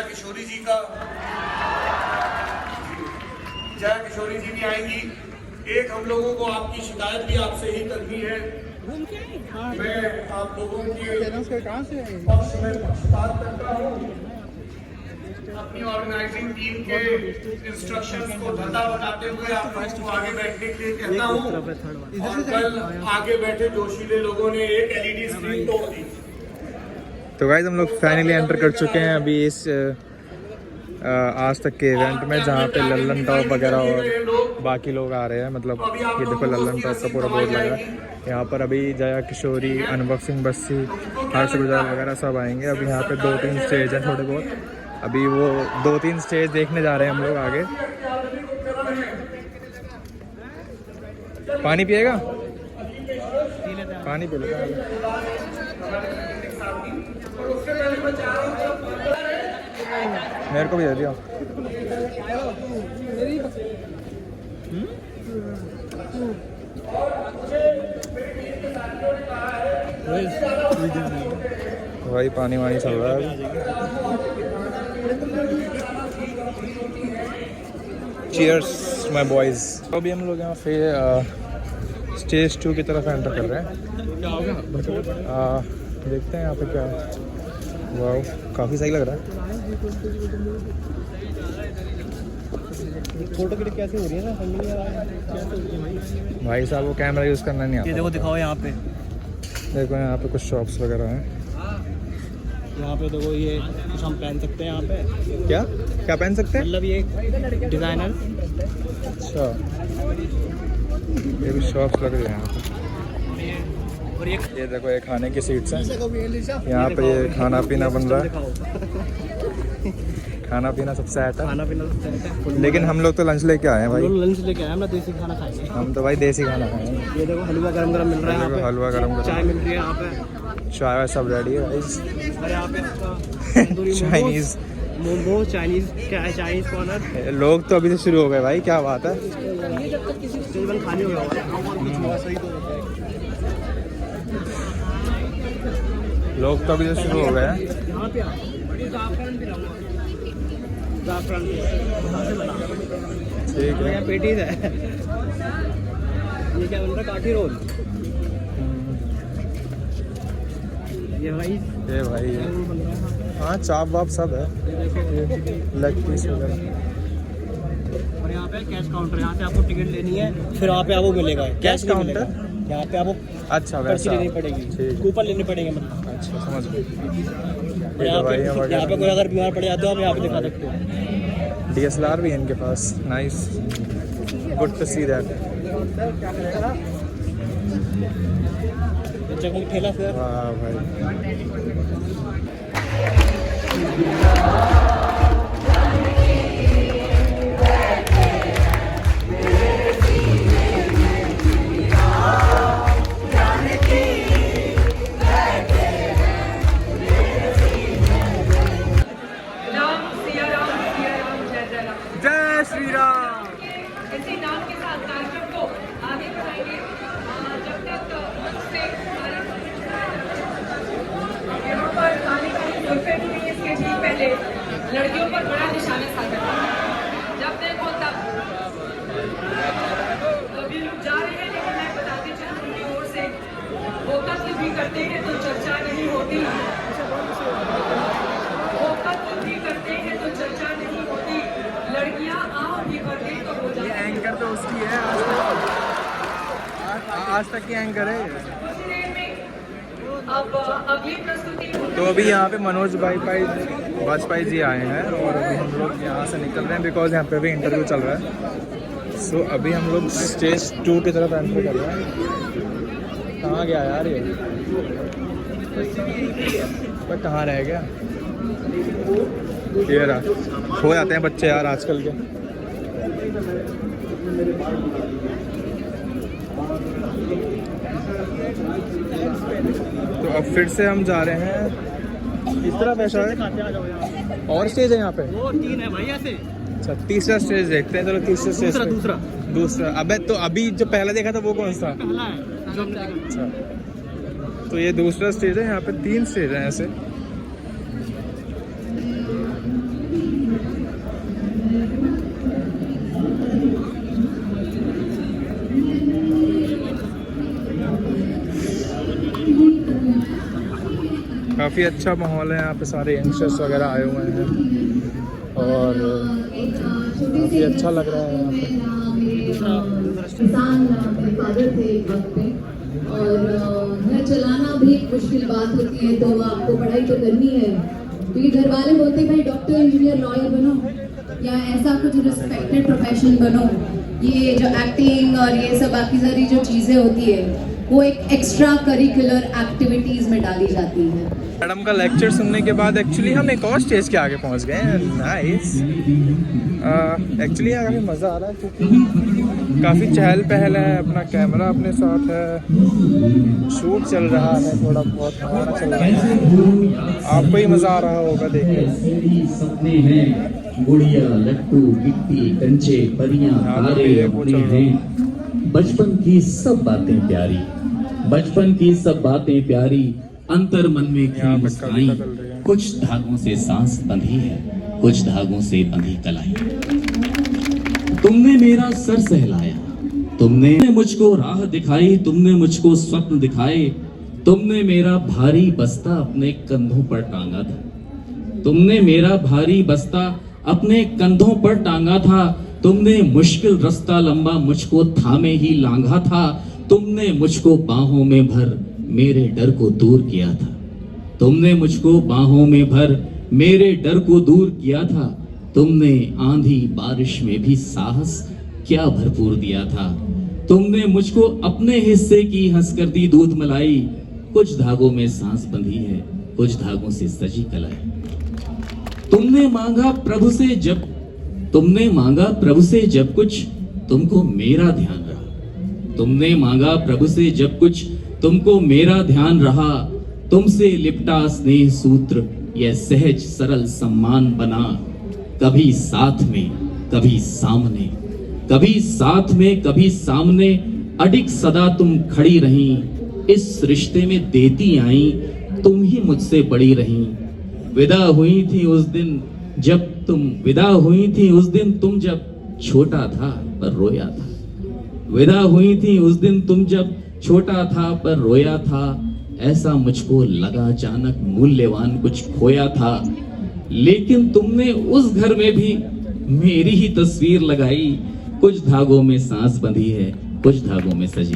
किशोरी जी का, जया किशोरी जी भी आएंगी। एक हम लोगों को आपकी शिकायत भी आपसे ही करनी है। मैं आप लोगों की पक्ष में पक्षपात करता हूँ। अपनी ऑर्गेनाइजिंग टीम के इंस्ट्रक्शंस को धंधा बताते हुए आप लोगों को आगे बैठने के लिए कहता हूँ। और कल आगे बैठे जोशीले लोगों ने एक एलईडी स्क्रीन तोड़ दी। तो गाइस हम लोग फाइनली एंटर कर चुके हैं अभी इस आज तक के इवेंट में, जहाँ पे लल्लन टॉप वगैरह और बाकी लोग आ रहे हैं। मतलब ये देखो लल्लन टॉप का पूरा बोर्ड लगा है यहाँ पर। अभी जया किशोरी, अनुभव सिंह बस्सी, हर्ष गुजराल वगैरह सब आएंगे। अभी यहाँ पे 2-3 स्टेज हैं थोड़े बहुत। अभी वो 2-3 स्टेज देखने जा रहे हैं हम लोग आगे। पानी पिएगा? पानी पी लो। मेरे को भी दे दिया। भाई पानी वानी चल रहा है। Cheers my boys. अभी हम लोग यहाँ पे स्टेज 2 की तरफ एंटर कर रहे हैं। देखते हैं यहाँ पे क्या है। वाह काफ़ी सही लग रहा है। फोटो क्लिक कैसे हो रही है ना? भाई साहब वो कैमरा यूज़ करना नहीं आता। ये देखो दिखाओ यहाँ पे। देखो यहाँ पे कुछ शॉप्स वगैरह हैं। यहाँ पे देखो ये कुछ हम पहन सकते हैं यहाँ पे। क्या क्या पहन सकते हैं? मतलब ये डिज़ाइनर। अच्छा ये भी शॉप्स लग रही है यहाँ पे। और ये देखो ये खाने की सीट्स हैं। यहाँ पे ये खाना पीना बन रहा है। खाना पीना सब सेट है। खाना पीना सब सेट है। लेकिन हम लोग तो लंच लेके आए हैं भाई। लंच लेके आए, हम लोग देसी खाना खाएंगे। हम तो भाई देसी खाना खाएंगे। ये देखो हलवा गरम गरम मिल रहा है यहाँ पे। हलवा गरम चाय मिल रही है यहाँ पे। चाय सब रेडी है भाई। और यहाँ पे चाइनीज मोमो, चाइनीज क्या है, चाइनीज कॉर्नर। लोग तो अभी से शुरू हो गए भाई, क्या बात है। टेबल खाली हो गया। लोग तो अभी से शुरू हो गए हैं। यहाँ पे जाफरान ठीक है। यहाँ पेटीज है। ये क्या बन रहा है? काठी रोल। ये भाई हाँ चाप वाप सब है। लेग पीस वगैरह। और यहाँ पे कैश काउंटर, यहाँ से आपको टिकट लेनी है, फिर वहाँ पे आपको मिलेगा कैश काउंटर। यहाँ पे आपको अच्छा पर्ची वैसा लेनी पड़ेगी, कूपन लेने पड़ेंगे मतलब। अच्छा समझ गए। यहाँ पे कोई अगर बीमार पड़ जाता है आप यहाँ पे दिखा सकते हो। DSLR भी है इनके पास। Nice, good to see that. जगह ठेला फिर। वाह भाई। जय श्री राम। इसी नाम के साथ कार्यक्रम को आगे बढ़ाएंगे जब तक यहाँ पर आने वाली गर्लफ्रेंड हुई है। इसके ठीक पहले लड़कियों पर बड़ा निशाना साधा है। जब देखो तब अभी लोग जा रहे हैं, लेकिन मैं बताती चलूँ उनकी ओर से वो कत्ल भी करते हैं तो चर्चा नहीं होती। वो कत्ल भी करते हैं तो चर्चा नहीं होती। लड़कियां आओ भी बढ़ते तो हो जाती। ये एंकर तो उसकी है आज तक की एंकर है। अब अगली प्रस्तुति। तो अभी यहाँ पे मनोज वाजपेयी जी आए हैं और अभी हम लोग यहाँ से निकल रहे हैं बिकॉज यहाँ पे भी इंटरव्यू चल रहा है। सो अभी हम लोग स्टेज 2 की तरफ एंटर कर रहे हैं। कहाँ गया यार ये? पर कहाँ रह गया? ये रहा। हो जाते हैं बच्चे यार आजकल के। तो अब फिर से हम जा रहे हैं इस तरफ। ऐसा है और स्टेज है यहाँ पे। वो 3 है भाई ऐसे। अच्छा तीसरा स्टेज देखते हैं। चलो तीसरा स्टेज। दूसरा। अबे तो अभी जो पहला देखा था वो कौन सा? पहला है जो हमने देखा। अच्छा तो ये दूसरा स्टेज है। यहाँ पे 3 स्टेज हैं ऐसे। काफ़ी अच्छा माहौल है यहाँ पे, सारे यंगस्टर्स वगैरह आए हुए हैं और काफ़ी अच्छा लग रहा है यहाँ पे। किसान मेरे फादर थे एक वक्त पे, और घर चलाना भी एक मुश्किल बात होती है, तो आपको पढ़ाई तो करनी है, क्योंकि घर वाले बोलते भाई डॉक्टर इंजीनियर लॉयर बनो या ऐसा कुछ रिस्पेक्टेड प्रोफेशन बनो। ये जो एक्टिंग और ये सब बाकी सारी जो चीज़ें होती है वो एक एक्स्ट्रा करिकुलर एक्टिविटीज़ में डाली जाती है। मैडम का लेक्चर सुनने के बाद एक्चुअली हम एक और स्टेज के आगे पहुंच गए हैं। नाइस। एक्चुअली यहाँ काफ़ी मज़ा आ रहा है क्योंकि काफ़ी चहल पहल है, अपना कैमरा अपने साथ है, शूट चल रहा है, थोड़ा बहुत हमारा चल रहा है, आपको ही मज़ा आ रहा होगा देखने। सपने हैं गुड़िया लट्टू गिट्टी कंचे परियां तारे अपने हैं। बचपन की सब बातें प्यारी, बचपन की सब बातें प्यारी, अंतर मन में की मुस्काई। कुछ धागों से सांस बंधी है, कुछ धागों से बंधी कलाई। तुमने मेरा सर सहलाया, तुमने मुझको राह दिखाई, तुमने मुझको स्वप्न दिखाए। तुमने मेरा भारी बस्ता अपने कंधों पर टांगा था, तुमने मेरा भारी बस्ता अपने कंधों पर टांगा था। तुमने मुश्किल रास्ता लंबा मुझको थामे ही लांघा था। तुमने मुझको बाहों में भर मेरे डर को दूर किया था, तुमने मुझको बाहों में भर मेरे डर को दूर किया था। तुमने आंधी बारिश में भी साहस क्या भरपूर दिया था। तुमने मुझको अपने हिस्से की हंस कर दी दूध मलाई। कुछ धागों में सांस बंधी है, कुछ धागों से सजी कलाई। तुमने मांगा प्रभु से जब कुछ तुमको मेरा ध्यान रहा। तुमने मांगा प्रभु से जब कुछ तुमको मेरा ध्यान रहा। तुमसे लिपटा स्नेह सूत्र यह सहज सरल सम्मान बना। कभी साथ में कभी सामने, कभी साथ में कभी सामने, अडिग सदा तुम खड़ी रही। इस रिश्ते में देती आई, तुम ही मुझसे बड़ी रही। विदा हुई थी उस दिन तुम जब छोटा था पर रोया था। विदा हुई थी उस दिन तुम जब छोटा था पर रोया था। ऐसा मुझको लगा अचानक मूल्यवान कुछ खोया था। लेकिन तुमने उस घर में भी मेरी ही तस्वीर लगाई। कुछ धागों में सांस बंधी है, कुछ धागों में सजी।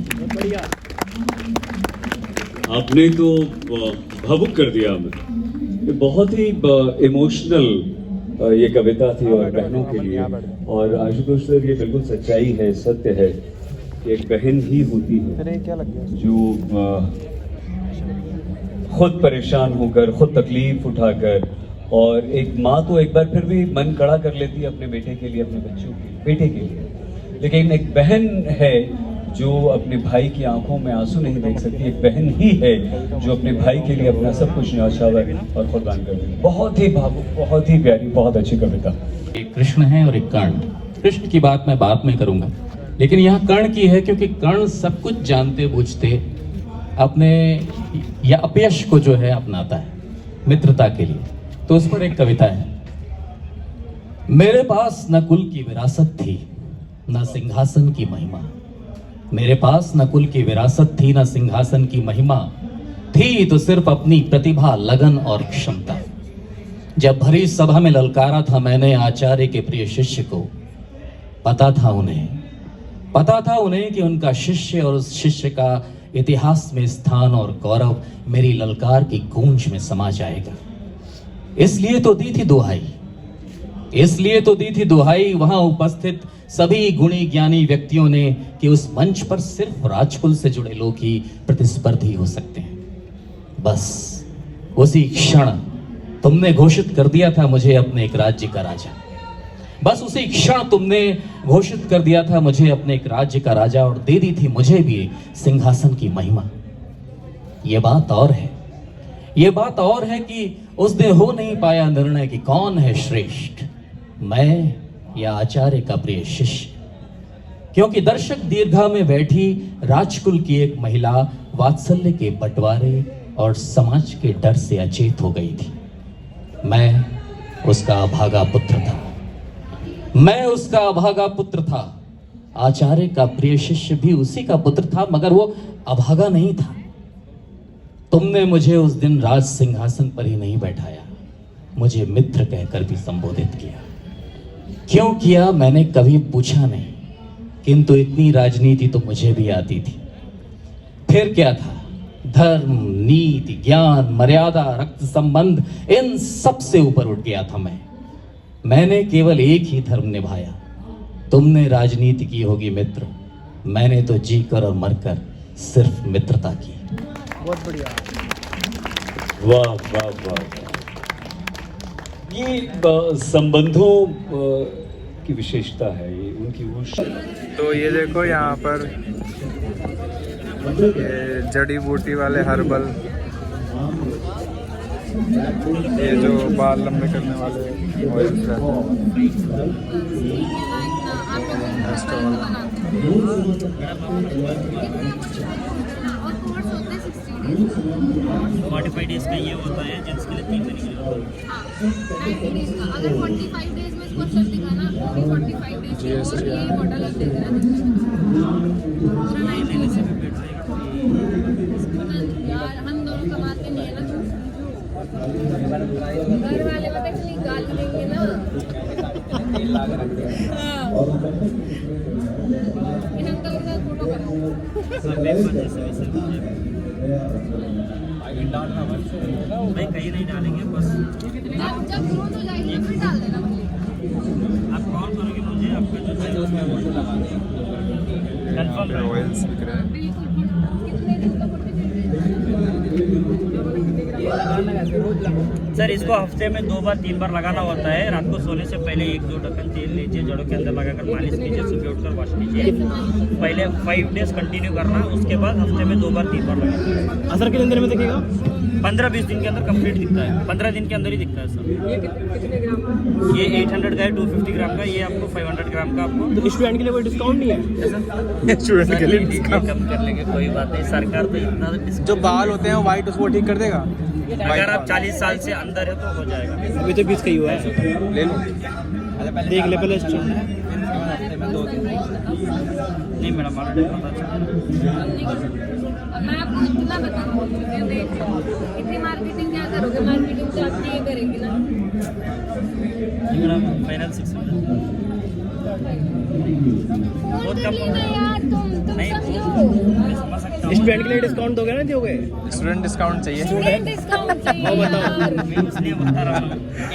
आपने तो भावुक कर दिया हमें। ये बहुत ही इमोशनल ये कविता थी और बहनों के लिए। और आशुतोष सर, ये बिल्कुल सच्चाई है, सत्य है कि एक बहन ही होती है जो खुद परेशान होकर, खुद तकलीफ उठाकर, और एक माँ तो एक बार फिर भी मन कड़ा कर लेती है अपने बेटे के लिए, अपने बच्चों के बेटे के लिए, लेकिन एक बहन है जो अपने भाई की आंखों में आंसू नहीं देख सकती। एक बहन ही है जो अपने भाई के लिए अपना सब कुछ न्यौछावर और कुर्बान कर देती है। बहुत ही भावुक, बहुत ही प्यारी, बहुत अच्छी कविता। एक कृष्ण है और एक कर्ण। कृष्ण की बात मैं बाद में करूंगा, लेकिन यहाँ कर्ण की है, क्योंकि कर्ण सब कुछ जानते बूझते अपने या अपयश को जो है अपनाता है मित्रता के लिए। तो उस पर एक कविता है। मेरे पास न कुल की विरासत थी, न सिंहासन की महिमा। मेरे पास न कुल की विरासत थी, न सिंहासन की महिमा थी, तो सिर्फ अपनी प्रतिभा, लगन और क्षमता। जब भरी सभा में ललकारा था मैंने आचार्य के प्रिय शिष्य को। पता था उन्हें कि उनका शिष्य और उस शिष्य का इतिहास में स्थान और गौरव मेरी ललकार की गूंज में समा जाएगा। इसलिए तो दी थी दुहाई वहां उपस्थित सभी गुणी ज्ञानी व्यक्तियों ने कि उस मंच पर सिर्फ राजकुल से जुड़े लोग ही प्रतिस्पर्धी हो सकते हैं। बस उसी क्षण तुमने घोषित कर दिया था मुझे अपने एक राज्य का राजा। बस उसी क्षण तुमने घोषित कर दिया था मुझे अपने एक राज्य का राजा, और दे दी थी मुझे भी सिंहासन की महिमा। ये बात और है कि उस दिन हो नहीं पाया निर्णय कि कौन है श्रेष्ठ, मैं या आचार्य का प्रिय शिष्य। क्योंकि दर्शक दीर्घा में बैठी राजकुल की एक महिला वात्सल्य के बंटवारे और समाज के डर से अचेत हो गई थी। मैं उसका अभागा पुत्र था। आचार्य का प्रिय शिष्य भी उसी का पुत्र था, मगर वो अभागा नहीं था। तुमने मुझे उस दिन राज सिंहासन पर ही नहीं बैठाया, मुझे मित्र कहकर भी संबोधित किया। क्यों किया मैंने कभी पूछा नहीं, किंतु इतनी राजनीति तो मुझे भी आती थी। फिर क्या था, धर्म, नीति, ज्ञान, मर्यादा, रक्त संबंध, इन सब से ऊपर उठ गया था मैंने केवल एक ही धर्म निभाया। तुमने राजनीति की होगी मित्र, मैंने तो जीकर और मरकर सिर्फ मित्रता की। बहुत बढ़िया। वाह वाह वाह। ये संबंधों की विशेषता है, ये उनकी वो तो ये देखो यहाँ पर ये जड़ी बूटी वाले हर्बल, ये जो बाल लंबे करने वाले ऑयल्स मॉडिफाइड डेज का ये होता है जेंट्स के लिए 3 महीने अगर 45 डेज में इसको चल दिखाना तो भी 45 डेज और ये मॉडल आप देख रहे हैं। यार हम दोनों कमाते नहीं है ना, घर वाले पता चली गाली देंगे ना। इन अंकल का फोटो कराओ। भाई कहीं नहीं डालेंगे, बस जब ग्रोथ हो जाएगी फिर डाल देना मुझे। आप कॉल करोगे मुझे, आपका जो है उसमें फोटो लगा देंगे। कंफर्म ऑयल्स बिक रहे हैं। बिल्कुल। कितने दिन का सर इसको हफ्ते में 2 बार 3 बार लगाना होता है। रात को सोने से पहले 1-2 ढक्कन तेल लीजिए, जड़ों के अंदर लगाकर मालिश कीजिए, सुबह उठकर वॉश कीजिए। पहले 5 डेज कंटिन्यू करना, उसके बाद हफ्ते में 2 बार 3 बार लगाना। असर कितने दिन में दिखेगा? 15-20 दिन के अंदर कंप्लीट दिखता है, 15 दिन के अंदर ही दिखता है सर। ये कितने ग्राम? ये 800 का है, 250 ग्राम का, ये आपको 500 ग्राम का आपको तो स्टूडेंट के लिए कोई डिस्काउंट नहीं है? स्टूडेंट के लिए कम कर लेंगे, कोई बात नहीं। सरकार तो इतना जो बाल होते हैं वाइट, उसको ठीक कर देगा। अगर आप 40 साल से अंदर है तो हो जाएगा। अभी तो 20 का ही हुआ है। ले लो, देख ले पहले। नहीं मैडम ऑलरेडी पता चला। मैं आपको इतना बता रही हूँ, देख लो इतनी मार्केटिंग क्या करोगे, मार्केटिंग तो आप ये करेंगे ना। मैडम फाइनल 600 बहुत कम नहीं ना यार, तुम नहीं समझो। मैं समझ सकता हूँ। स्टूडेंट के लिए डिस्काउंट दोगे ना? दोगे? स्टूडेंट डिस्काउंट चाहिए। स्टूडेंट डिस्काउंट चाहिए यार। मैं इसलिए बता रहा हूँ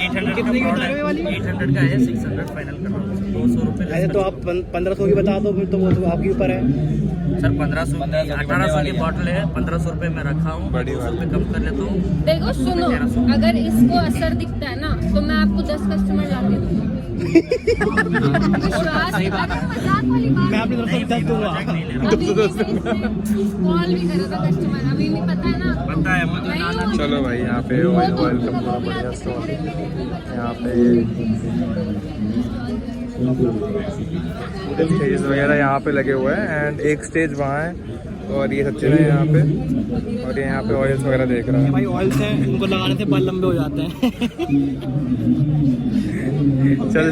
800 का प्रोडक्ट, 800 का है, 600 फाइनल कर रहा हूँ। 200 रुपये ऐसे तो आप 1500 की बता दो, फिर तो वो तो आपके ऊपर है। सर 1500 1800 की बॉटल है, 1500 रुपये मैं रखा हूँ, बड़ी 200 रुपये कम कर लेता हूँ। देखो सुनो, अगर इसको असर दिखता है ना तो मैं आपको 10 कस्टमर ला के दूंगी। विश्वास, मजाक वाली बात। मैं अपनी तरफ से 10 दूंगा। कॉल भी करा था कस्टमर, अभी भी पता है ना। पता है मुझे। नहीं, चलो भाई, यहाँ पे ऑयल का पूरा बढ़िया स्टॉल। यहाँ पे स्टेज वगैरह यहाँ पे लगे हुए हैं, एंड एक स्टेज वहाँ है, और ये सचिन है यहाँ पे, और ये यहाँ पे ऑयल्स वगैरह देख रहा है। भाई ऑयल से उनको लगाने से बाल लंबे हो जाते हैं। चल,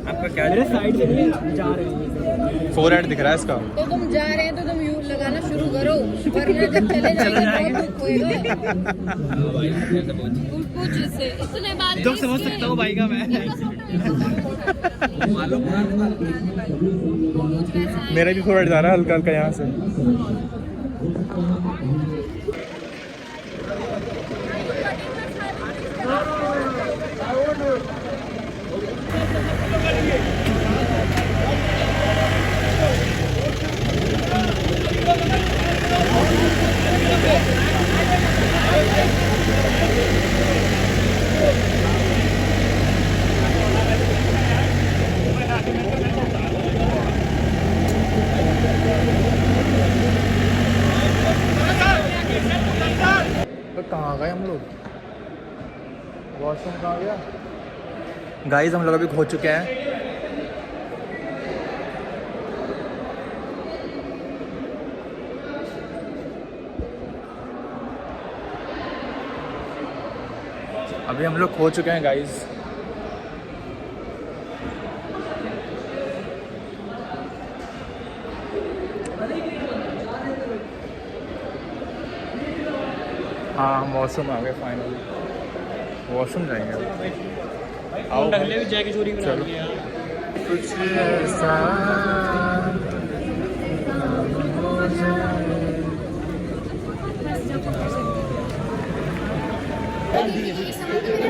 आपका क्या मेरे साइड से नहीं जा रहे हैं। फोरहेड दिख रहा है इसका। तो तुम जा रहे हैं तो तुम यू लगाना शुरू करो, वरना जब चले जाएंगे बहुत दुख होएगा। कुछ से इतने बात दुख समझ सकता हूँ भाई का मैं। मेरा भी फोरहेड जा रहा है हल्का हल्का यहाँ से। कहाँ गए हम लोग? वॉशरूम कहाँ गया? गाइस हम लोग अभी खो चुके हैं। अभी हम लोग खो चुके हैं गाइस। हाँ मौसम आ गए फाइनली, वॉशरूम जाएंगे अभी। आओ अगले भी जाके चोरी बना ली यार। कुछ ऐसा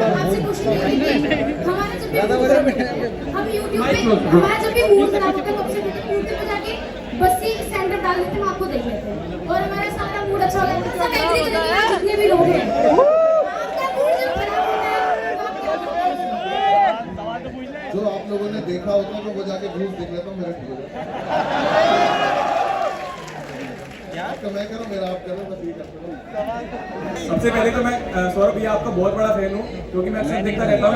आपसे कुछ नहीं करेंगे। हमारा जब भी हम YouTube पे हमारा जब भी मूड खराब होता है हम सबसे YouTube पे जाके बस ये स्टैंडर्ड डाल देते हैं, हम आपको देख लेते हैं और हमारा सारा मूड अच्छा होता है। सब एग्री करेंगे जितने भी लोग हैं। आपका मूड जब खराब होता है तो आप क्या करते हैं? जो आप लोगों ने देखा होता है वो जाके व्यूज देख लेता हूँ, मेरा ठीक है। तो मैं कह रहा हूँ मेरा आप करो, मैं ठीक करता हूँ। सबसे पहले तो मैं सौरभ भैया आपका बहुत बड़ा फैन हूँ, क्योंकि मैं अक्सर देखता रहता हूँ।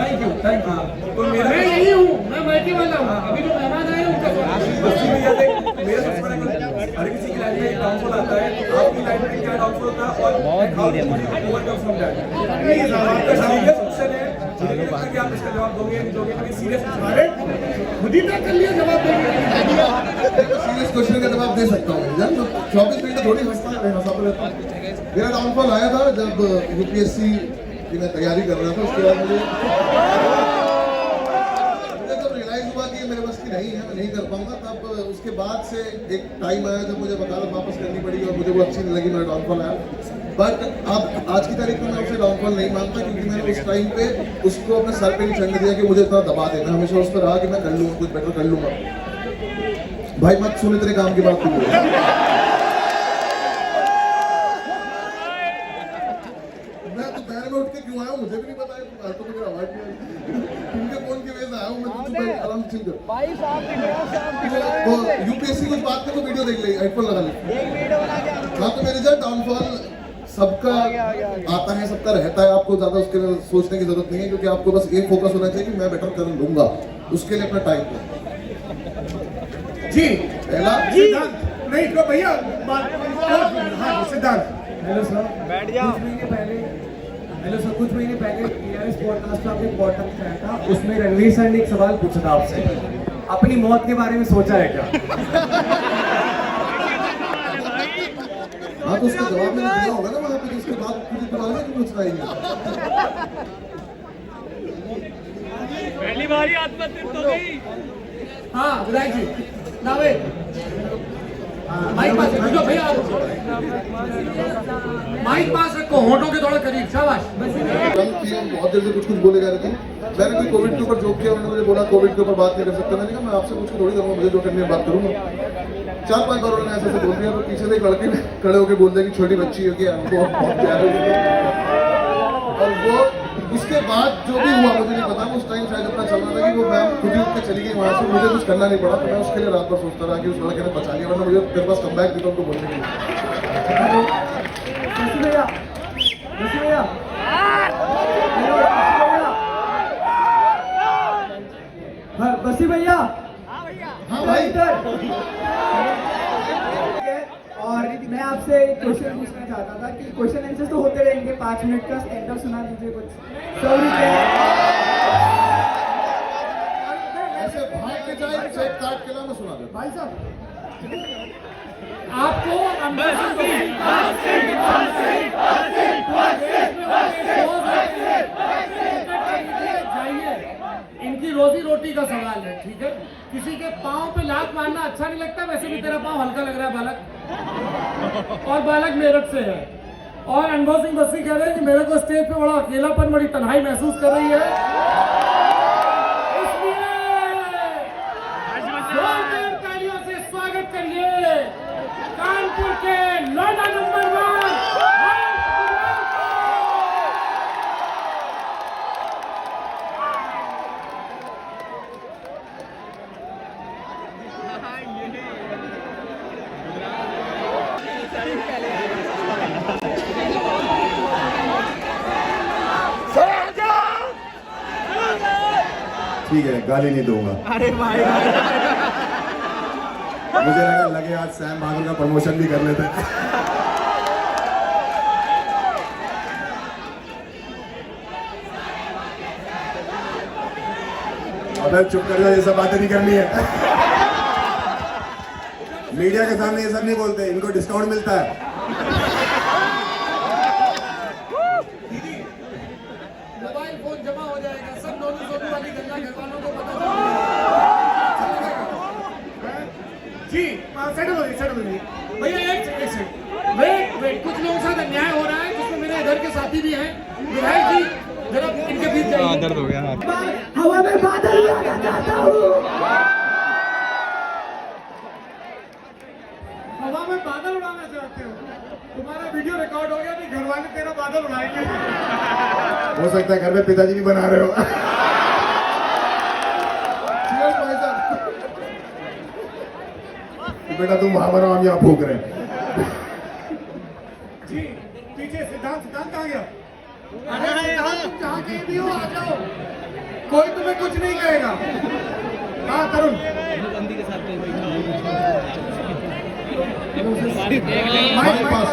तो मेरा मैं यही हूँ, मैं बैठी वाला हूँ। अभी जो मेहमान आए उनका बस्सी भैया से मेरा सबसे बड़ा हर किसी की लाइफ में एक डाउनफॉल आता है। आपकी लाइफ में क्या डाउनफॉल होता है और ओवरकम फ्रॉम दैट। आपका सीरियस क्वेश्चन है, मुझे नहीं लगता कि आप इसका जवाब दोगे नहीं दोगे, क्योंकि सीरियस खुद ही तय कर लिया जवाब देंगे। सीरियस क्वेश्चन का जवाब दे सकता हूँ यार, तो 24 मिनट थोड़ी हंसता रहता हूँ। मेरा डाउनफॉल आया था जब यूपीएससी की मैं तैयारी कर रहा था। उसके बाद मुझे जब रियलाइज हुआ कि मेरे बस की नहीं है, मैं नहीं कर पाऊंगा, तब उसके बाद से एक टाइम आया जब मुझे वकालत वापस करनी पड़ी और मुझे वो अच्छी नहीं लगी, मेरा डाउनफॉल आया। बट अब आज की तारीख में मैं उसे डाउनफॉल नहीं मानता, क्योंकि मैंने उस टाइम पे उसको अपने सर पे नहीं चढ़ने दिया कि मुझे इतना दबा देना। हमेशा उस पर रहा कि मैं कर लूँगा, कुछ बेटर कर लूँगा। भाई मत सुन इतने काम की बात तू। मैं तो पैर में उठ के क्यों आया हूँ मुझे भी नहीं पता है। तो मुझे आवाज नहीं आई, उनके फोन की वजह से आया हूँ मैं। तो आराम से चिल कर। तो यूपीएससी कुछ बात में तो वीडियो देख ले, हेडफोन लगा ले। हाँ तो मेरे रिजल्ट डाउनफॉल सबका आता है, सबका रहता है। आपको ज्यादा उसके लिए सोचने की जरूरत नहीं है, क्योंकि आपको बस एक फोकस होना चाहिए कि मैं बेटर कर लूंगा। उसके लिए अपना टाइम दो। जी पहला सिद्धांत नहीं तो भैया सिद्धांत। हेलो सर, बैठ जाओ। हेलो सर, कुछ महीने पहले टीआरएस पॉडकास्ट का एक पॉडकास्ट आया था, उसमें रणवीर सर ने एक सवाल पूछा था आपसे, अपनी मौत के बारे में सोचा है क्या? हाँ तो उसका जवाब मैंने दिया होगा ना वहाँ पे, उसके बाद मुझे दोबारा क्यों पूछना है? पहली बारी आत्महत्या हो गई। हाँ विधायक जी नावे माइक पास रखो भैया, माइक पास रखो, होठों के थोड़ा करीब, शाबाश। बहुत देर से कुछ बोले जा रहे थे। मैंने कोई कोविड के ऊपर जोक किया, उन्होंने मुझे बोला कोविड के ऊपर बात नहीं कर सकते। मैंने कहा मैं आपसे कुछ थोड़ी करूँगा, मुझे जो करनी है बात करूँगा। 4-5 बार उन्होंने ऐसे बोल दिया, तो पीछे से एक लड़के ने खड़े होकर बोल दिया कि छोटी बच्ची है कि हमको बहुत प्यार है। और वो उसके बाद जो भी हुआ मुझे नहीं पता, उस टाइम शायद अपना चल रहा था कि वो मैम खुद ही उठ के चली गई वहाँ से। मुझे कुछ करना नहीं पड़ा, तो मैं उसके लिए रात भर सोचता रहा कि उस लड़के ने बचा लिया, वरना मुझे मेरे पास कम बैक भी तो उनको बोलने के लिए। बसी भैया, हाँ भाई। और मैं आपसे एक क्वेश्चन पूछना चाहता था कि क्वेश्चन आंसर तो होते रहेंगे, 5 मिनट का स्टैंड अप सुना दीजिए कुछ। ऐसे भाग के जाए चेक काट के ला मैं सुना देता। भाई साहब आपको जाइए, इनकी रोजी रोटी का सवाल है, ठीक है? किसी के पाँव पे लात मारना अच्छा नहीं लगता, वैसे भी तेरा पाँव हल्का लग रहा है बालक, और बालक मेरठ से है। और अनुभव सिंह बस्सी कह रहे हैं कि मेरे को स्टेज पे बड़ा अकेलापन, बड़ी तन्हाई महसूस कर रही है, इसलिए जोरदार तालियों से स्वागत करिए कानपुर के लौंडा नंबर 1। ठीक है, गाली नहीं दूंगा। अरे भाई मुझे लगे आज सैम बहादुर का प्रमोशन भी कर लेते। अबे चुप कर जाओ, ये सब बातें नहीं करनी है। मीडिया के सामने ये सब नहीं बोलते, इनको डिस्काउंट मिलता है। सब जमा हो जाएगा, सब नोनू सोनू वाली गंगा घर वालों को पता चलेगा। जी सेटल हो गई भैया, एक सेकंड वेट, कुछ लोगों के साथ अन्याय हो रहा है, जिसमें मेरे इधर के साथी भी हैं। विधायक जी जरा इनके बीच जाइए। दर्द हो गया हाथ। हवा में बादल उड़ाना चाहता हूँ, हवा में बादल उड़ाना चाहते हो। तुम्हारा वीडियो रिकॉर्ड हो गया, नहीं घर वाले तेरा बादल उड़ाएंगे। हो सकता है घर में पिताजी भी बना रहे हो। बेटा तुम वहां बनाओ, हम यहाँ फूक रहे हैं। जी पीछे सिद्धांत कहाँ गया? अरे तुम जहाँ कहीं भी हो आ जाओ, कोई तुम्हें कुछ नहीं कहेगा। हाँ तरुण,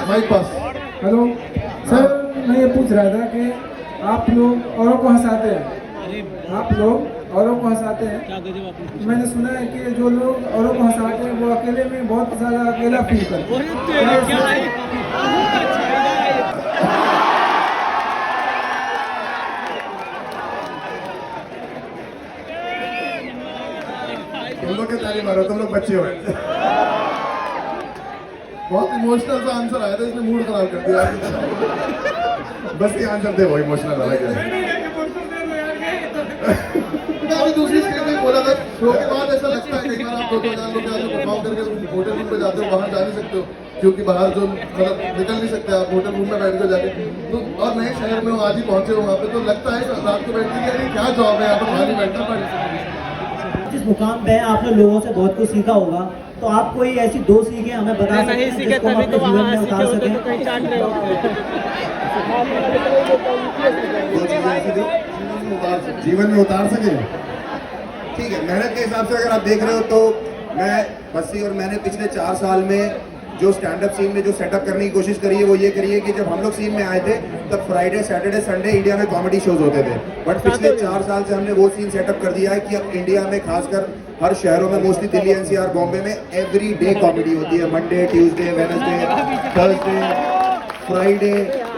माइक पास। हेलो सर, मैं ये पूछ रहा था कि आप लोग औरों को हंसाते हैं, आप लोग औरों को हंसाते हैं। मैंने सुना है कि जो लोग औरों को हंसाते हैं वो अकेले में बहुत ज़्यादा अकेला फील करते हैं। तुम लोग के ताली मारो, तुम लोग बच्चे हो। बहुत इमोशनल सा आंसर आया था, इसने मूड खराब कर दिया। बस ये आंसर दे, वो इमोशनल वाला क्या है। मैं अभी दूसरी स्टेज में बोला था, शो के बाद ऐसा लगता है कई बार आप 2,000 लोग के परफॉर्म करके होटल रूम पे जाते हो, बाहर जा नहीं सकते हो क्योंकि बाहर जो मतलब निकल नहीं सकते आप, होटल रूम में बैठ कर जाके तो, और नए शहर में आज ही पहुंचे हो वहाँ पे, तो लगता है रात को बैठ के अरे क्या जॉब है यहाँ पर, बाहर ही बैठना पड़ेगा। जिस मुकाम पे आपने लोगों से बहुत कुछ सीखा होगा, तो आप कोई ऐसी 2 सीखें हमें बता सकते हैं जिसको हम अपने जीवन में उतार सकें? जीवन में उतार सके। ठीक है, मेहनत के हिसाब से अगर आप देख रहे हो तो मैं बस्सी और मैंने पिछले 4 साल में जो स्टैंड अप सीन में जो सेटअप करने की कोशिश करी है वो ये करी है कि जब हम लोग सीन में आए थे तब फ्राइडे सैटरडे संडे इंडिया में कॉमेडी शोज होते थे, बट पिछले 4 साल से हमने वो सीन सेटअप कर दिया है कि अब इंडिया में खासकर हर शहरों में, मोस्टली दिल्ली एनसीआर बॉम्बे में एवरी डे कॉमेडी होती है। Monday, Tuesday, Wednesday, Thursday, Friday.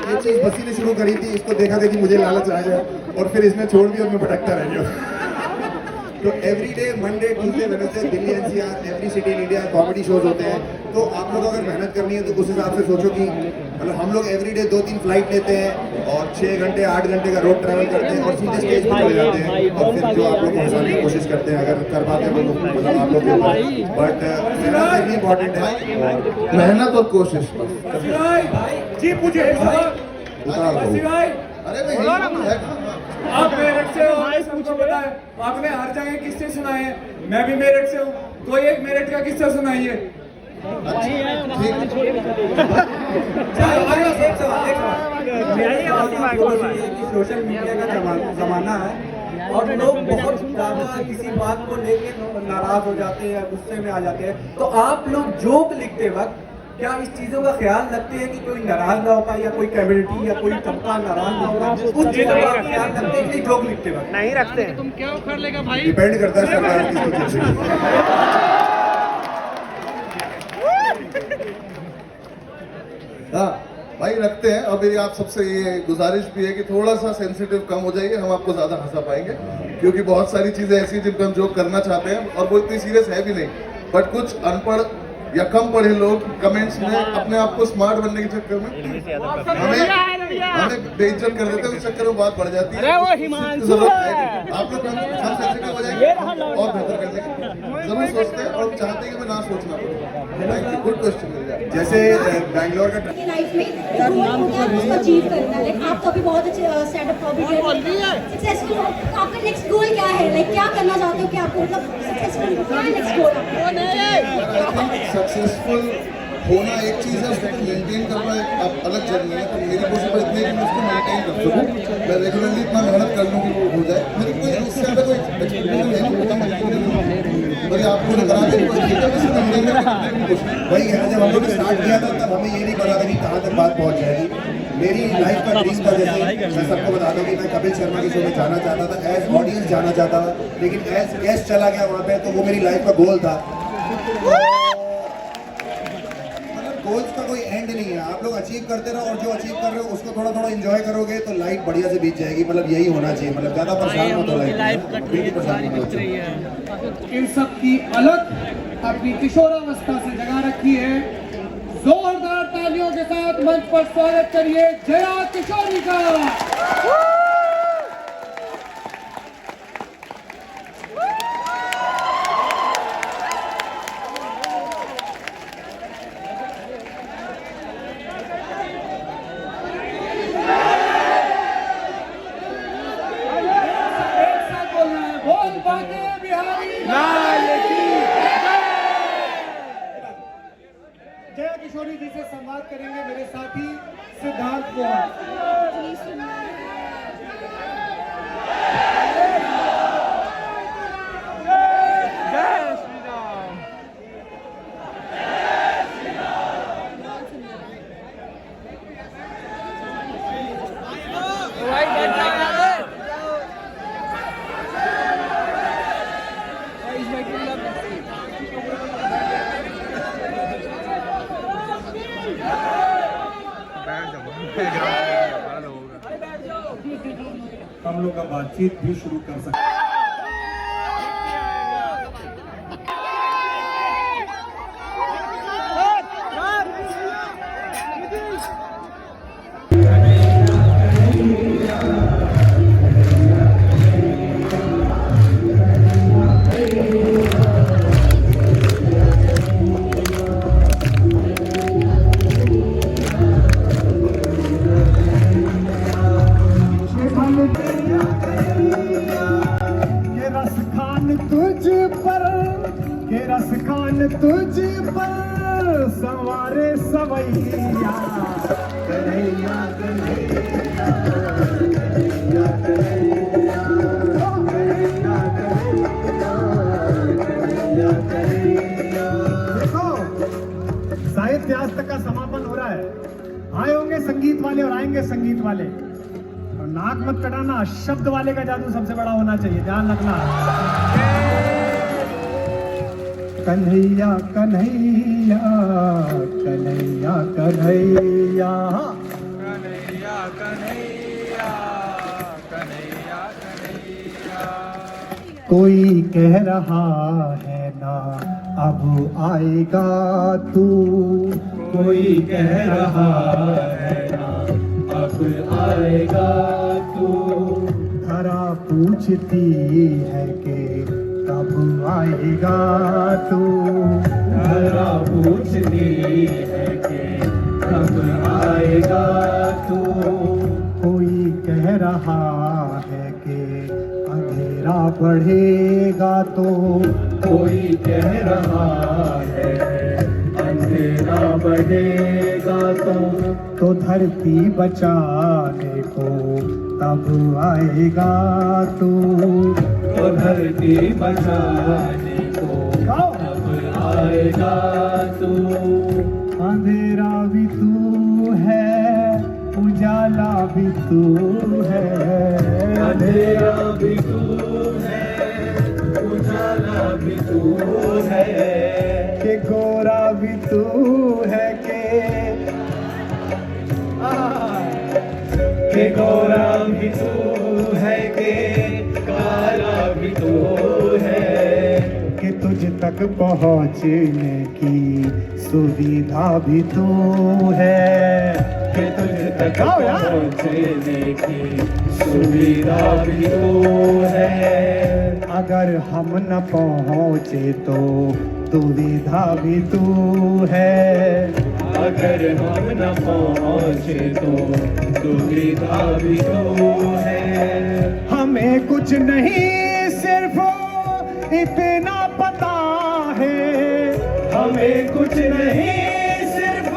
ये चीज बस्सी ने शुरू करी थी, इसको देखा था कि मुझे लालच आ जाए और फिर इसने छोड़ दिया और मैं भटकता रह गया। तो every day Monday, Tuesday, Wednesday Delhi NCR every city in India comedy shows होते हैं। तो आप लोग अगर मेहनत करनी है तो उस हिसाब से सोचो कि मतलब हम लोग एवरी डे 2-3 फ्लाइट लेते हैं और 6 घंटे 8 घंटे का रोड ट्रैवल करते हैं और सीधे स्टेज पे चले जाते हैं और फिर जो आप लोग को हंसाने की कोशिश करते हैं, अगर कर पाते हैं तो मतलब आप लोग के ऊपर, बट मेहनत इतनी इंपॉर्टेंट है, मेहनत और कोशिश। जी पूछे अरे भाई आप मेरठ से हो, सबको पता है, आपने हर जगह किस्से सुनाए हैं, मैं भी मेरठ से हूँ, कोई एक मेरठ का किस्सा सुनाइए। सोशल मीडिया का जमाना है और लोग बहुत ज्यादा किसी बात को लेकर नाराज हो जाते हैं, गुस्से में आ जाते हैं, तो आप लोग जोक लिखते वक्त क्या इस चीजों का ख्याल रखते हैं कि कोई नाराज ना हो पाए या कोई कम्युनिटी या कोई तबका नाराज ना हो पाए? उस चीजों का ख्याल रखते हैं कि जोक लिखते वक्त? नहीं रखते हैं। तुम क्या उखाड़ लेगा भाई? डिपेंड करता है सरकार किसको पूछेगी। हाँ भाई रखते हैं। और मेरी आप सबसे ये गुजारिश भी है कि थोड़ा सा सेंसिटिव कम हो जाइए, हम आपको ज्यादा हंसा पाएंगे क्योंकि बहुत सारी चीजें ऐसी जिनको हम जोक करना चाहते हैं और वो इतनी सीरियस है भी नहीं, बट कुछ अनपढ़ या कम पढ़े लोग कमेंट्स में अपने आप को स्मार्ट बनने के चक्कर में हमें बेइज्जत कर देते हैं, उस चक्कर में बात बढ़ जाती है। अरे वो हिमांशु है। आप लोग हम सेंसिटिव हो जाएंगे और बेहतर करने की जरूर सोचते हैं और चाहते हैं कि मैं ना सोचना पड़े। Good question. जैसे बैंगलोर का लाइफ में गोल होता है उसको अचीव करना है, लाइक आप तो अभी बहुत अच्छे स्टैंड अप कॉमेडियन सक्सेसफुल हो, तो आपका नेक्स्ट गोल क्या है? लाइक क्या करना चाहते हो कि आपको मतलब सक्सेसफुल क्या है नेक्स्ट गोल? सक्सेसफुल होना एक चीज़ है, उसको मेंटेन करना एक अलग जर्नी है। तो मेरी कोशिश इतनी है कि मैं उसको मेंटेन कर सकूँ, मैं रेगुलरली इतना मेहनत कर लूँ कि वो हो जाए। मेरे कोई इससे ज़्यादा कोई एक्सपीरियंस है नहीं, बल्कि आपको करा दे वही है। जब हम लोग स्टार्ट किया था तब हमें ये नहीं पता था कि कहाँ तक बात पहुँच जाएगी। मेरी लाइफ का ड्रीम था, जैसे मैं सबको बता दूँ कि मैं कपिल शर्मा के शो में जाना चाहता था, एज ऑडियंस जाना चाहता था, लेकिन एज गेस्ट चला गया वहाँ पे, तो वो मेरी लाइफ का गोल था। गोल्स का कोई एंड नहीं है, आप लोग अचीव करते रहो और जो अचीव कर रहे हो उसको थोड़ा थोड़ा एंजॉय करोगे तो लाइफ बढ़िया से बीत जाएगी। मतलब यही होना चाहिए, मतलब ज्यादा परेशान मत हो लाइफ। इन सब की अलग अपनी किशोरावस्था से जगा रखी है। जोरदार तालियों के साथ मंच पर स्वागत करिए जया किशोरी का। जया किशोरी जी से संवाद करेंगे मेरे साथी सिद्धार्थ कुमार। हम लोग का बातचीत भी शुरू कर सकते हैं। तुझ पर सवारे सवैया कन्हैया कन्हैया कन्हैया कन्हैया कन्हैया कन्हैया। देखो साहित्य आज तक का समापन हो रहा है। आए होंगे संगीत वाले और आएंगे संगीत वाले, और नाक मत कटाना, शब्द वाले का जादू सबसे बड़ा होना चाहिए, ध्यान रखना। कन्हैया कन्हैया कन्हैया कन्हैया कन्हैया कन्हैया कन्हैया कन्हैया। कोई कह रहा है ना अब आएगा तू, कोई कह रहा है ना अब आएगा तू। धरा पूछती है कि कब आएगा तू, धरा पूछती है कि कब आएगा तू। कोई कह रहा है कि अंधेरा बढ़ेगा तो, कोई कह रहा है अंधेरा बढ़ेगा तो धरती बचाने को तब आएगा तू, तो धरती बचाने को तब आएगा तू। अंधेरा भी तू है, उजाला भी तू है, अंधेरा भी तू है, उजाला भी तू है, कि गोरा भी तू है, के गोरा भी तू है, के काला भी तू है, कि तुझ तक पहुँचने की सुविधा भी तू है, कि तुझ तक पहुँचने की सुविधा भी तू है। अगर हम न पहुँचे तो दुविधा भी तू है, अगर हम न पहुँचे तो दुविधा भी तो है। हमें कुछ नहीं सिर्फ इतना पता है, हमें कुछ नहीं सिर्फ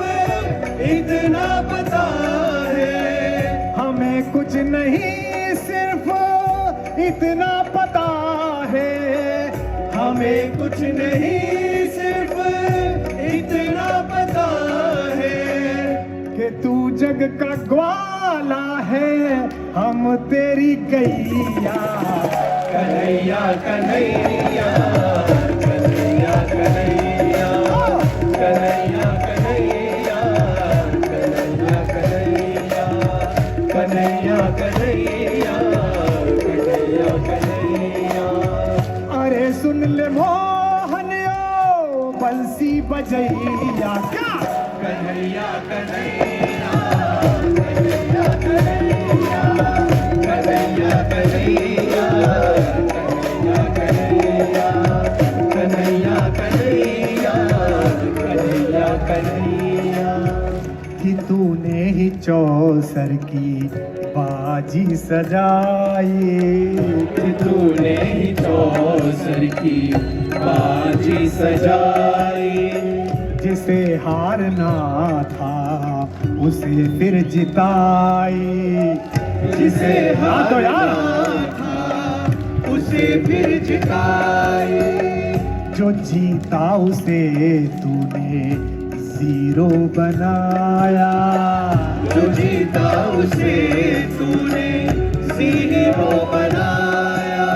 इतना पता है, हमें कुछ नहीं सिर्फ इतना पता है, हमें कुछ नहीं सिर्फ इतना पता है, कि तू जग का ग्वाला है, हम तेरी गैया। कन्हैया कन्हैया कन्हैया कन्हैया कन्हैया कन्हैया सी बजैया क्या कन्हैया कन्हैया कन्हैया कन्हैया कन्हैया कन्हैया कन्हैया कन्हैया कन्हैया कन्हैया कि तूने ही चौसर की बाजी सजाई कि तूने ही चौसर की बाजी सजाई जिसे हारना था उसे फिर जिताई जिसे हारना था उसे फिर जिताई जो जीता उसे तूने जीरो बनाया जो जीता उसे तूने जीरो बनाया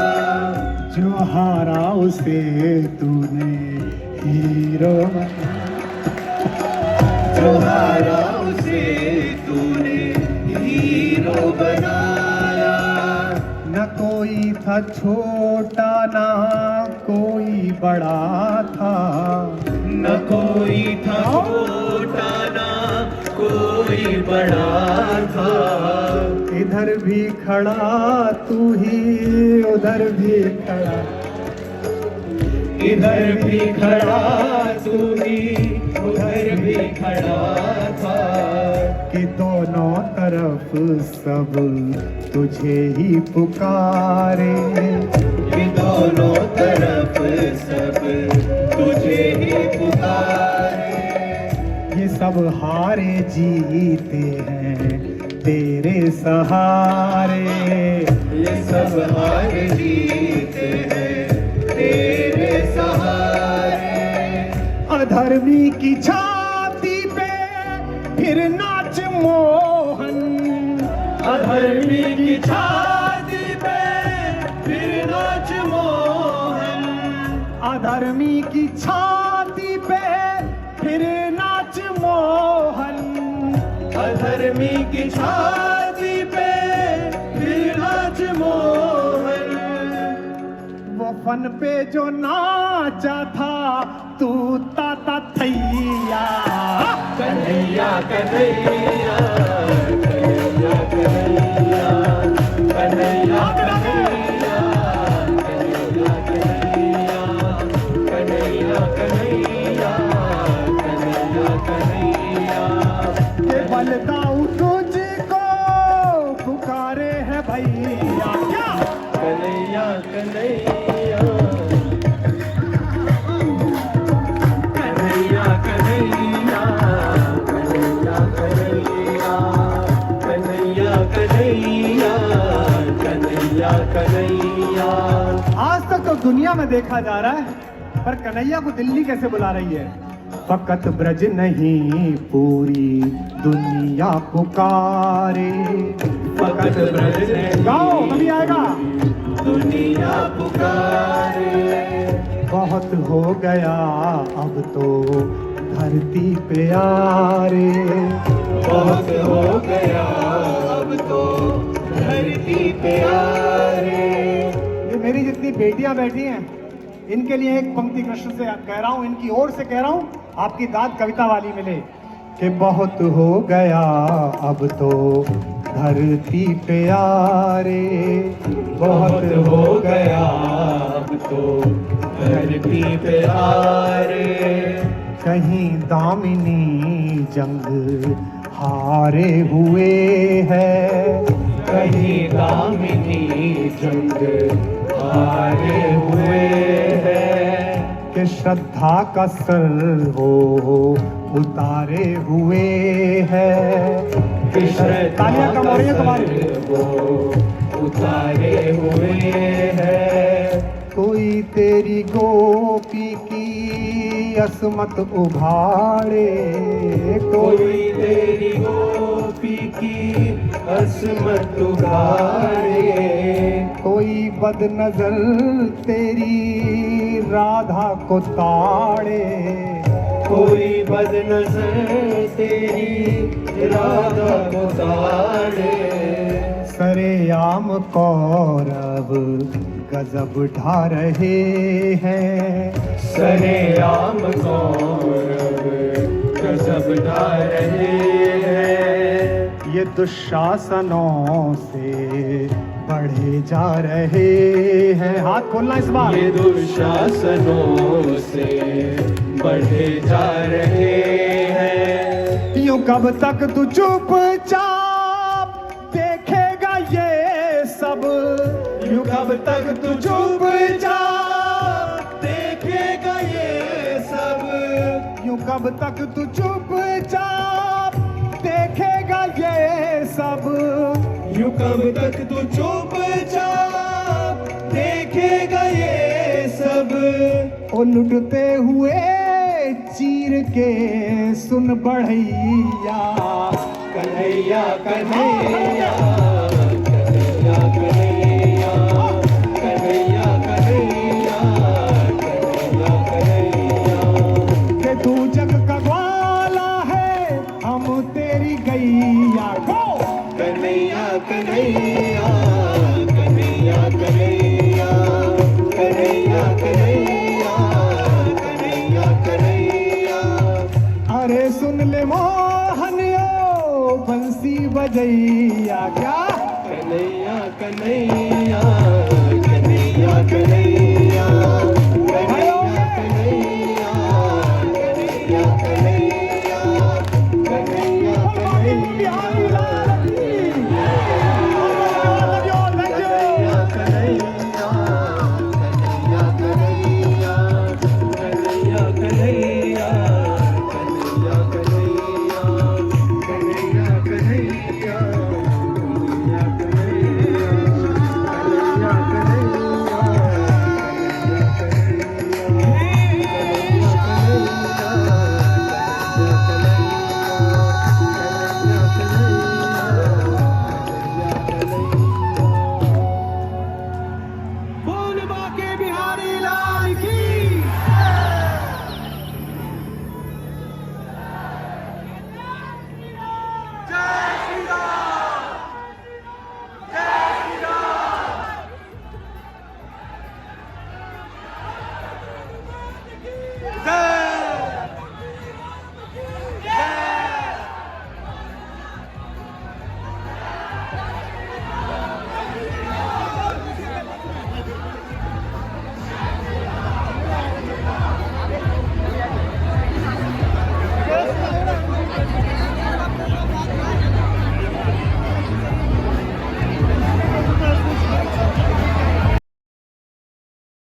जो हारा उसे तूने हीरो जो हारा उसे तूने हीरो बनाया न कोई था छोटा ना कोई बड़ा था न कोई था छोटा ना कोई बड़ा था इधर भी खड़ा तू ही उधर भी खड़ा इधर भी खड़ा तू ही उधर भी खड़ा था कि दोनों तरफ सब तुझे ही पुकारे कि दोनों तरफ सब तुझे ही पुकारे ये सब हारे जीते हैं तेरे सहारे ये सब हारे जीते हैं तेरे सहारे अधर्मी की छाती पे फिर नाच मोहन अधर्मी की छाती पे फिर नाच मोहन अधर्मी की छाती पे फिर नाच मोहन अधर्मी की छाती पे फिर नाच मोहन वो फन पे जो नाचा था तू ताता थैया कन्हैया कन्हैया कन्हैया कन्हैया कन्हैया कन्हैया कन्हैया कन्हैया कन्हैया कन्हैया ये बलदाऊ तुझको पुकारे है भैया क्या कन्हैया कन्हैया कन्हैया कन्हैया कन्हैया कन्हैया कन्हैया कन्हैया कन्हैया आज तक तो दुनिया में देखा जा रहा है पर कन्हैया को दिल्ली कैसे बुला रही है फकत ब्रज नहीं पूरी दुनिया पुकारे फकत ब्रज नहीं गाओ कभी आएगा दुनिया पुकारे बहुत हो गया अब तो धरती पे यारे बहुत हो गया अब तो धरती पे यारे ये मेरी जितनी बेटियां बैठी हैं इनके लिए एक पंक्ति कृष्ण से कह रहा हूँ इनकी ओर से कह रहा हूँ आपकी दाद कविता वाली मिले कि बहुत हो गया अब तो धरती पे यारे बहुत हो गया अब तो धरती पे यारे कहीं दामिनी जंग हारे हुए है कहीं दामिनी जंग हारे हुए हैं कि श्रद्धा का सर हो उतारे हुए हैं कि तालियां कम हो रही है तुम्हारी उतारे हुए हैं कोई तेरी गोपी की असमत उभारे कोई तेरी गोपी की असमत उभारे कोई बदनजर तेरी राधा को ताड़े कोई बदनजर तेरी राधा को ताड़े। सरेआम कौरव गजब ढा रहे हैं, सरेआम कौरव गजब ढा रहे हैं। ये दुशासनों से बढ़े जा रहे हैं। हाथ खोलना इस बार। ये दुशासनों से बढ़े जा रहे हैं। यूं कब तक तू चुपचाप देखेगा ये सब, यूं कब तक तू चुपचाप देखेगा ये सब, यूं कब तक तू चुपचाप देखेगा ये सब, यूं कब तक तू चुपचाप देखेगा ये सब। ओ लुटते हुए चीर के सुन बढ़ैया, कन्हैया कन्हैया कन्हैया कन्हैया कन्हैया कन्हैया कन्हैया कन्हैया। के तू जग का ग्वाला है, हम तेरी गैया। कन्हैया कन्हैया कन्हैया कन्हैया कन्हैया कन्हैया कन्हैया कन्हैया। अरे सुन ले मोहनियो बंसी बजैया, क्या कन्हैया कन्हैया कन्हैया कन्हैया कन्हैया कन्हैया कन्हैया कन्हैया कन्हैया कन्हैया। बोल बाके